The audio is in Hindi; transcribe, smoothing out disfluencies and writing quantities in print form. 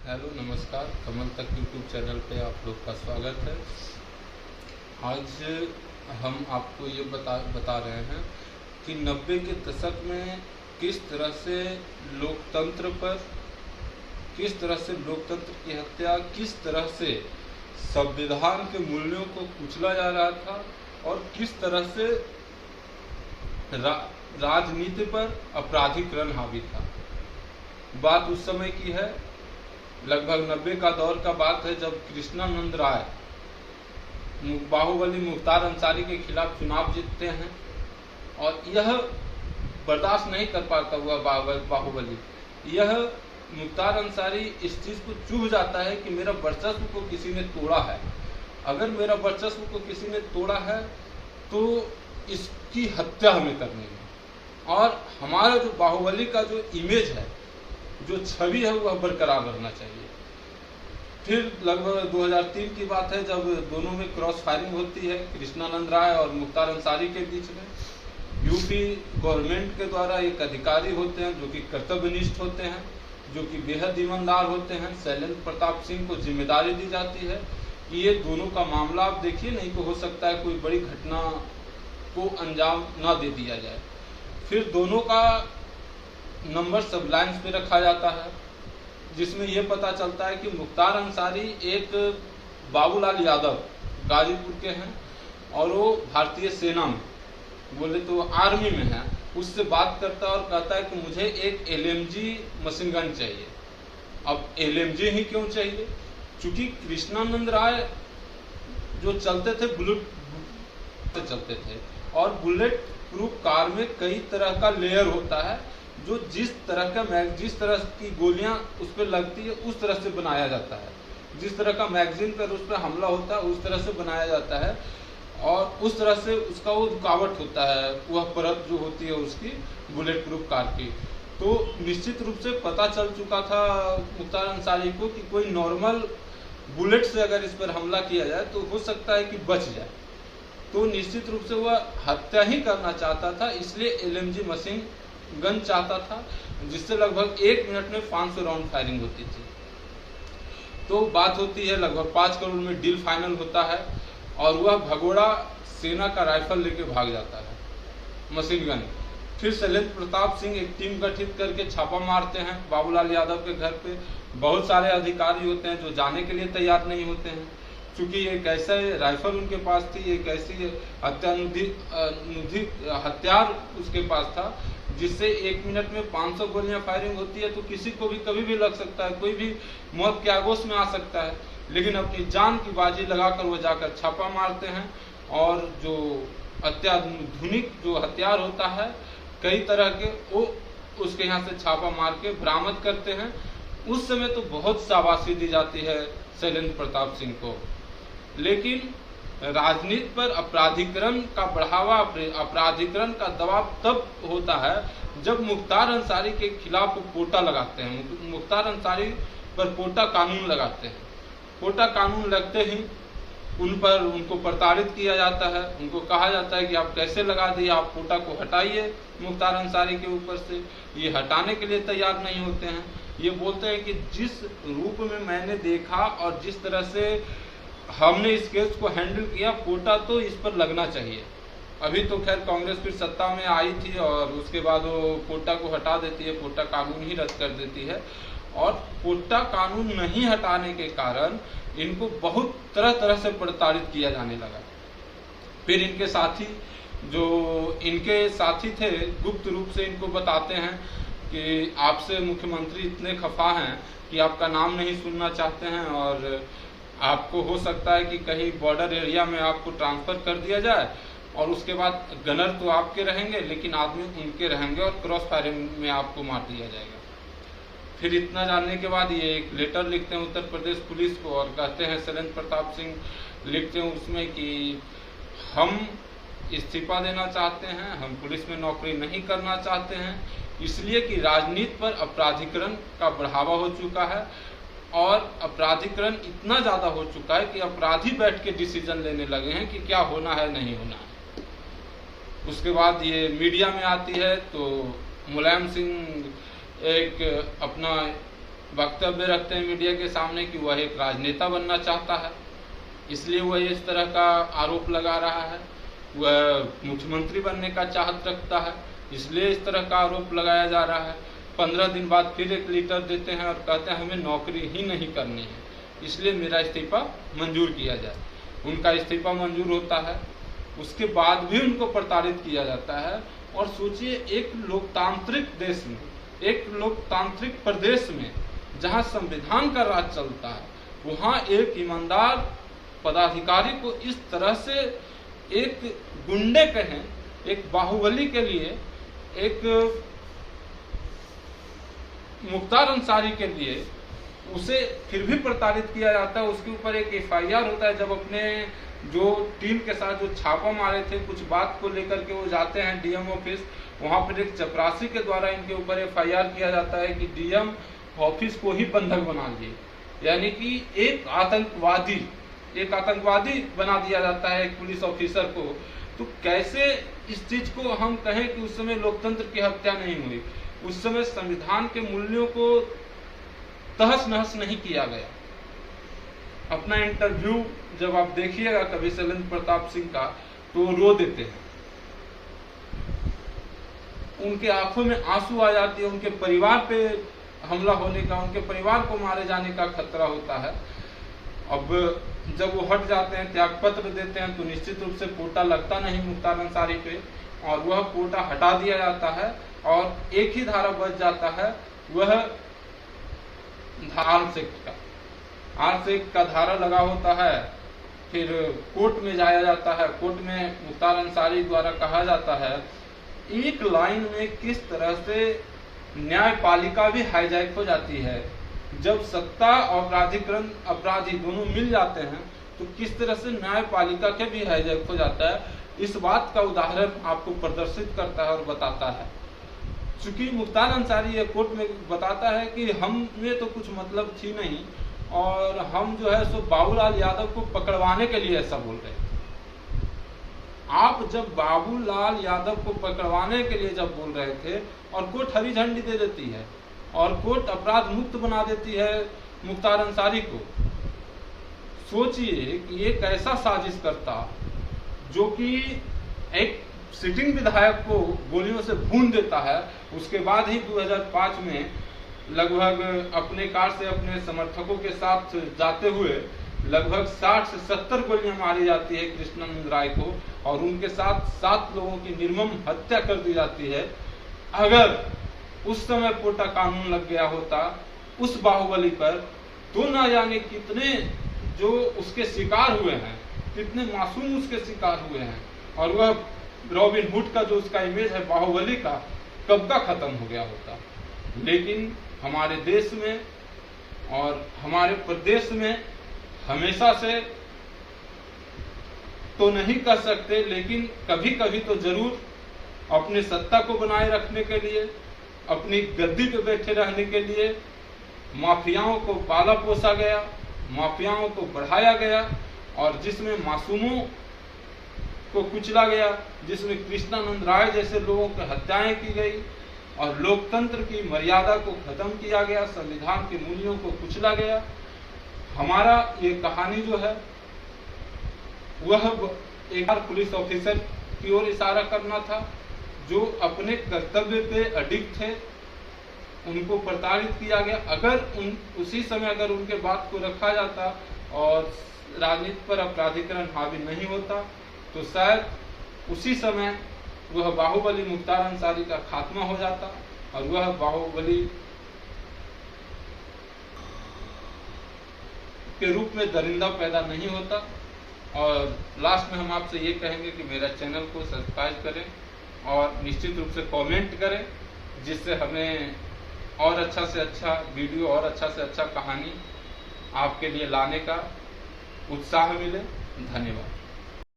हेलो नमस्कार, कमल तक यूट्यूब चैनल पे आप लोग का स्वागत है। आज हम आपको ये बता रहे हैं कि 90 के दशक में किस तरह से लोकतंत्र पर किस तरह से लोकतंत्र की हत्या, किस तरह से संविधान के मूल्यों को कुचला जा रहा था और किस तरह से राजनीति पर आपराधिकरण हावी था। बात उस समय की है, लगभग 90 का दौर का बात है, जब कृष्णानंद राय बाहुबली मुख्तार अंसारी के खिलाफ चुनाव जीतते हैं और यह बर्दाश्त नहीं कर पाता हुआ बाहुबली, यह मुख्तार अंसारी इस चीज को चूक जाता है कि मेरा वर्चस्व को किसी ने तोड़ा है। अगर मेरा वर्चस्व को किसी ने तोड़ा है तो इसकी हत्या हमें करनी है और हमारा जो बाहुबली का जो इमेज है, जो छवि है, वह बरकरार रहना चाहिए। फिर लगभग 2003 की बात है, जब दोनों में क्रॉस फायरिंग होती है कृष्णानंद राय और मुख्तार अंसारी के बीच में। यूपी गवर्नमेंट के द्वारा एक अधिकारी होते हैं जो कि कर्तव्यनिष्ठ होते हैं, जो कि बेहद ईमानदार होते हैं। शैलेंद्र प्रताप सिंह को जिम्मेदारी दी जाती है कि ये दोनों का मामला आप देखिए, नहीं तो हो सकता है कोई बड़ी घटना को अंजाम ना दे दिया जाए। फिर दोनों का नंबर सबलाइंस पे रखा जाता है, जिसमें यह पता चलता है कि मुख्तार अंसारी एक बाबूलाल यादव गाजीपुर के हैं और वो भारतीय सेना में, बोले तो आर्मी में है, उससे बात करता है और कहता है कि मुझे एक एलएमजी मशीन गन चाहिए। अब एलएमजी ही क्यों चाहिए? चूंकि कृष्णानंद राय जो चलते थे बुलेट से चलते थे और बुलेट प्रूफ कार में कई तरह का लेयर होता है, जो जिस तरह की गोलियां उस पर लगती है उस तरह से बनाया जाता है, जिस तरह का मैगजीन पर उस पर हमला होता है उस तरह से बनाया जाता है और उस तरह से उसका वो रुकावट होता है, वह परत जो होती है उसकी बुलेट प्रूफ कार की। तो निश्चित रूप से पता चल चुका था मुख्तार अंसारी को कि कोई नॉर्मल बुलेट से अगर इस पर हमला किया जाए तो हो सकता है कि बच जाए। तो निश्चित रूप से वह हत्या ही करना चाहता था, इसलिए एलएमजी मशीन गन चाहता था, जिससे लगभग 1 मिनट में 500 राउंड फायरिंग होती थी। तो बात होती है, लगभग 5 करोड़ में डील फाइनल होता है और वह भगोड़ा सेना का राइफल लेके भाग जाता है, मशीन गन। फिर शैलेंद्र प्रताप सिंह एक टीम गठित करके छापा मारते हैं बाबूलाल यादव के घर पे। बहुत सारे अधिकारी होते हैं जो जाने के लिए तैयार नहीं होते हैं, क्योंकि एक ऐसा राइफल उनके पास थी, एक ऐसी हथियार उसके पास था जिससे 1 मिनट में 500 गोलियां फायरिंग होती है। तो किसी को भी कभी भी लग सकता है, कोई भी मौत के आगोश में आ सकता है, लेकिन अपनी जान की बाजी लगाकर वो जाकर छापा मारते हैं और जो अत्याधुनिक जो हथियार होता है कई तरह के, वो उसके यहाँ से छापा मार के बरामद करते हैं। उस समय तो बहुत शाबाशी दी जाती है शैलेंद्र प्रताप सिंह को, लेकिन राजनीति पर आपराधिकरण का बढ़ावा, आपराधिकरण का दबाव तब होता है जब मुख्तार अंसारी के खिलाफ पोटा लगाते हैं, मुख्तार अंसारी पर पोटा कानून लगाते हैं। पोटा कानून लगते ही उनको प्रताड़ित किया जाता है, उनको कहा जाता है कि आप कैसे लगा दिए, आप पोटा को हटाइए मुख्तार अंसारी के ऊपर से। ये हटाने के लिए तैयार नहीं होते हैं, ये बोलते हैं कि जिस रूप में मैंने देखा और जिस तरह से हमने इस केस को हैंडल किया, पोटा तो इस पर लगना चाहिए। अभी तो खैर कांग्रेस फिर सत्ता में आई थी और उसके बाद वो पोटा को हटा देती है, पोटा कानून ही रद्द कर देती है। और पोटा कानून नहीं हटाने के कारण इनको बहुत तरह तरह से प्रताड़ित किया जाने लगा। फिर इनके साथी थे, गुप्त रूप से इनको बताते हैं कि आपसे मुख्यमंत्री इतने खफा हैं कि आपका नाम नहीं सुनना चाहते हैं और आपको हो सकता है कि कहीं बॉर्डर एरिया में आपको ट्रांसफर कर दिया जाए और उसके बाद गनर तो आपके रहेंगे लेकिन आदमी उनके रहेंगे और क्रॉस फायरिंग में आपको मार दिया जाएगा। फिर इतना जानने के बाद ये एक लेटर लिखते हैं उत्तर प्रदेश पुलिस को और कहते हैं, शैलेंद्र प्रताप सिंह लिखते हैं उसमें कि हम इस्तीफा देना चाहते हैं, हम पुलिस में नौकरी नहीं करना चाहते हैं, इसलिए कि राजनीति पर आपराधिकरण का बढ़ावा हो चुका है और आपराधिकरण इतना ज्यादा हो चुका है कि अपराधी बैठ के डिसीजन लेने लगे हैं कि क्या होना है नहीं होना है। उसके बाद ये मीडिया में आती है तो मुलायम सिंह एक अपना वक्तव्य रखते हैं मीडिया के सामने कि वह एक राजनेता बनना चाहता है, इसलिए वह इस तरह का आरोप लगा रहा है। वह मुख्यमंत्री बनने का चाहत रखता है, इसलिए इस तरह का आरोप लगाया जा रहा है। 15 दिन बाद फिर एक लेटर देते हैं और कहते हैं हमें नौकरी ही नहीं करनी है, इसलिए मेरा इस्तीफा मंजूर किया जाए। उनका इस्तीफा मंजूर होता है, उसके बाद भी उनको प्रताड़ित किया जाता है। और सोचिए, एक लोकतांत्रिक देश में, एक लोकतांत्रिक प्रदेश में जहां संविधान का राज चलता है, वहां एक ईमानदार पदाधिकारी को इस तरह से एक गुंडे कहें, एक बाहुबली के लिए, एक मुख्तार अंसारी के लिए उसे फिर भी प्रताड़ित किया जाता है। उसके ऊपर एक FIR होता है। जब अपने जो टीम के साथ जो छापा मारे थे कुछ बात को लेकर के वो जाते हैं DM ऑफिस, वहां पर एक चपरासी के द्वारा इनके ऊपर FIR किया जाता है कि DM ऑफिस को ही बंधक बना लिए, यानी कि एक आतंकवादी बना दिया जाता है एक पुलिस ऑफिसर को। तो कैसे इस चीज को हम कहें कि उस समय लोकतंत्र की हत्या नहीं हुई, उस समय संविधान के मूल्यों को तहस नहस नहीं किया गया। अपना इंटरव्यू जब आप देखिएगा कभी शैलेंद्र प्रताप सिंह का, तो रो देते हैं, उनके आंखों में आंसू आ जाती है। उनके परिवार पे हमला होने का, उनके परिवार को मारे जाने का खतरा होता है। अब जब वो हट जाते हैं, त्याग पत्र देते हैं, तो निश्चित रूप से कोटा लगता नहीं मुख्तार अंसारी पे, और वह कोटा हटा दिया जाता है और एक ही धारा बच जाता है, वह आर्म्स एक्ट का धारा लगा होता है। फिर कोर्ट में जाया जाता है, कोर्ट में मुख्तार अंसारी द्वारा कहा जाता है, एक लाइन में किस तरह से न्यायपालिका भी हाईजैक हो जाती है। जब सत्ता और प्राधिकरण अपराधी दोनों मिल जाते हैं तो किस तरह से न्यायपालिका के भी हाईजैक हो जाता है, इस बात का उदाहरण आपको प्रदर्शित करता है और बताता है। चूंकि मुख्तार अंसारी ये कोर्ट में बताता है कि हम में तो कुछ मतलब थी नहीं, और हम जो है सो बाबूलाल यादव को पकड़वाने के लिए ऐसा बोल रहे थे। आप जब बाबूलाल यादव को पकड़वाने के लिए जब बोल रहे थे और कोर्ट हरी झंडी दे देती है और कोर्ट अपराध मुक्त बना देती है मुख्तार अंसारी को, सोचिए कि ये कैसा साजिश करता जो कि एक सिटिंग विधायक को गोलियों से भून देता है। उसके बाद ही 2005 में लगभग अपने कार से अपने समर्थकों के साथ जाते हुए लगभग 60 से 70 गोलियां मारी जाती है कृष्णानंद राय को, और उनके साथ 7 लोगों की निर्मम हत्या कर दी जाती है। अगर उस समय पोटा कानून लग गया होता उस बाहुबली पर, तो ना जाने कितने जो उसके शिकार हुए हैं, कितने मासूम उसके शिकार हुए हैं, और वह रॉबिन हुड का जो उसका इमेज है बाहुबली का, कब का खत्म हो गया होता। लेकिन हमारे देश में और हमारे प्रदेश में हमेशा से तो नहीं कर सकते, लेकिन कभी कभी तो जरूर अपनी सत्ता को बनाए रखने के लिए, अपनी गद्दी पे बैठे रहने के लिए माफियाओं को पाला पोसा गया, माफियाओं को बढ़ाया गया, और जिसमें मासूमों को कुचला गया, जिसमें कृष्णानंद राय जैसे लोगों की हत्याएं की गई, और लोकतंत्र की मर्यादा को खत्म किया गया, संविधान के मूल्यों को कुचला गया। हमारा ये कहानी जो है वह एक बार पुलिस ऑफिसर की ओर इशारा करना था जो अपने कर्तव्य पे अडिग थे, उनको प्रताड़ित किया गया। अगर उसी समय अगर उनके बात को रखा जाता और राजनीति पर अपराधीकरण हावी नहीं होता, तो शायद उसी समय वह बाहुबली मुख्तार अंसारी का खात्मा हो जाता और वह बाहुबली के रूप में दरिंदा पैदा नहीं होता। और लास्ट में हम आपसे ये कहेंगे कि मेरा चैनल को सब्सक्राइब करें और निश्चित रूप से कमेंट करें, जिससे हमें और अच्छा से अच्छा वीडियो और अच्छा से अच्छा कहानी आपके लिए लाने का उत्साह मिले। धन्यवाद।